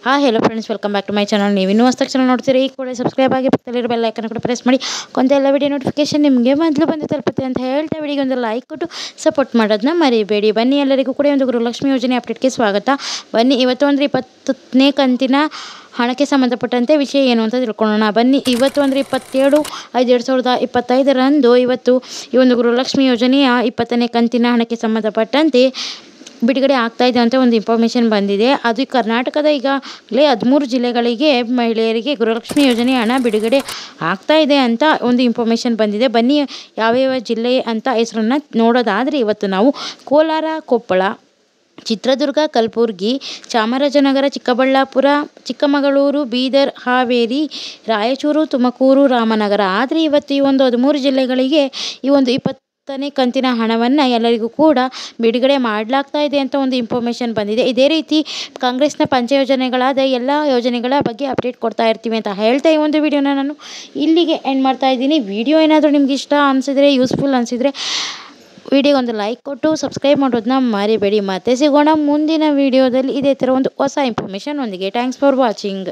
hello friends, welcome back to my channel. ನೀವು ಇನ್ನೂ ಹೊಸ ತಕ್ಷಣ ನೋಡ್ತೀರಿ ಈ ಕೂಡ ಸಬ್ಸ್ಕ್ರೈಬ್ ಆಗಿ ಪಕ್ಕದಲ್ಲಿರೋ ಬೆಲ್ ಐಕಾನ್ ಕೂಡ ಪ್ರೆಸ್ ಮಾಡಿ ಕೊಂತ ಎಲ್ಲ ವಿಡಿಯೋ ನೋಟಿಫಿಕೇಶನ್ ನಿಮಗೆ ಮೊದಲು ಬಂದು ತಲುಪುತ್ತೆ ಅಂತ ಹೇಳ್ತಾ ವಿಡಿಯೋಗೆ ಒಂದು ಲೈಕ್ ಕೊಟ್ಟು ಸಪೋರ್ಟ್ ಮಾಡೋದನ್ನ ಮರಿಬೇಡಿ. ಬನ್ನಿ ಎಲ್ಲರಿಗೂ ಕೂಡ ಒಂದು ಗೃಹಲಕ್ಷ್ಮಿ ಯೋಜನೆ ಅಪ್ಡೇಟ್ಗೆ ಸ್ವಾಗತ. ಬನ್ನಿ ಇವತ್ತು ಅಂದರೆ 20ನೇ ಕಂತಿನ ಹಣಕ್ಕೆ ಸಂಬಂಧಪಟ್ಟಂತೆ ವಿಷಯ ಏನು ಅಂತ ತಿಳ್ಕೊಳ್ಳೋಣ. ಬನ್ನಿ ಇವತ್ತು ಅಂದರೆ 27/5/2025 ಇವತ್ತು ಈ ಒಂದು ಗೃಹಲಕ್ಷ್ಮಿ ಯೋಜನೆಯ 20ನೇ ಕಂತಿನ ಹಣಕ್ಕೆ ಸಂಬಂಧಪಟ್ಟಂತೆ ಬಿಡುಗಡೆ ಆಗ್ತಾ ಇದೆ ಅಂತ ಒಂದು ಇನ್ಫಾರ್ಮೇಷನ್ ಬಂದಿದೆ. ಅದು ಕರ್ನಾಟಕದ ಈಗಾಗಲೇ 13 ಜಿಲ್ಲೆಗಳಿಗೆ ಮಹಿಳೆಯರಿಗೆ ಗೃಹಲಕ್ಷ್ಮಿ ಯೋಜನೆ ಹಣ ಬಿಡುಗಡೆ ಆಗ್ತಾ ಇದೆ ಅಂತ ಒಂದು ಇನ್ಫಾರ್ಮೇಷನ್ ಬಂದಿದೆ. ಬನ್ನಿ ಯಾವ್ಯಾವ ಜಿಲ್ಲೆ ಅಂತ ಹೆಸರನ್ನು ನೋಡೋದಾದರೆ ಇವತ್ತು ನಾವು ಕೋಲಾರ, ಕೊಪ್ಪಳ, ಚಿತ್ರದುರ್ಗ, ಕಲಬುರಗಿ, ಚಾಮರಾಜನಗರ, ಚಿಕ್ಕಬಳ್ಳಾಪುರ, ಚಿಕ್ಕಮಗಳೂರು, ಬೀದರ್, ಹಾವೇರಿ, ರಾಯಚೂರು, ತುಮಕೂರು, ರಾಮನಗರ. ಆದರೆ ಇವತ್ತು ಈ ಒಂದು 13 ಜಿಲ್ಲೆಗಳಿಗೆ ಈ ಒಂದು 20ನೇ ಕಂತಿನ ಹಣವನ್ನು ಎಲ್ಲರಿಗೂ ಕೂಡ ಬಿಡುಗಡೆ ಮಾಡಲಾಗ್ತಾ ಇದೆ ಅಂತ ಒಂದು ಇನ್ಫಾರ್ಮೇಷನ್ ಬಂದಿದೆ. ಇದೇ ರೀತಿ ಕಾಂಗ್ರೆಸ್ನ ಪಂಚ ಯೋಜನೆಗಳಾದ ಎಲ್ಲ ಯೋಜನೆಗಳ ಬಗ್ಗೆ ಅಪ್ಡೇಟ್ ಕೊಡ್ತಾ ಇರ್ತೀವಿ ಅಂತ ಹೇಳ್ತಾ ಈ ಒಂದು ವಿಡಿಯೋನ ನಾನು ಇಲ್ಲಿಗೆ ಎಂಡ್ ಮಾಡ್ತಾ ಇದ್ದೀನಿ. ವಿಡಿಯೋ ಏನಾದರೂ ನಿಮ್ಗೆ ಇಷ್ಟ ಅನಿಸಿದರೆ, ಯೂಸ್ಫುಲ್ ಅನಿಸಿದರೆ ವಿಡಿಯೋಗೆ ಒಂದು ಲೈಕ್ ಕೊಟ್ಟು ಸಬ್ಸ್ಕ್ರೈಬ್ ಮಾಡೋದನ್ನ ಮರಿಬೇಡಿ. ಮತ್ತೆ ಸಿಗೋಣ ಮುಂದಿನ ವಿಡಿಯೋದಲ್ಲಿ ಇದೇ ಥರ ಒಂದು ಹೊಸ ಇನ್ಫಾರ್ಮೇಷನ್ ಒಂದಿಗೆ. Thanks for watching.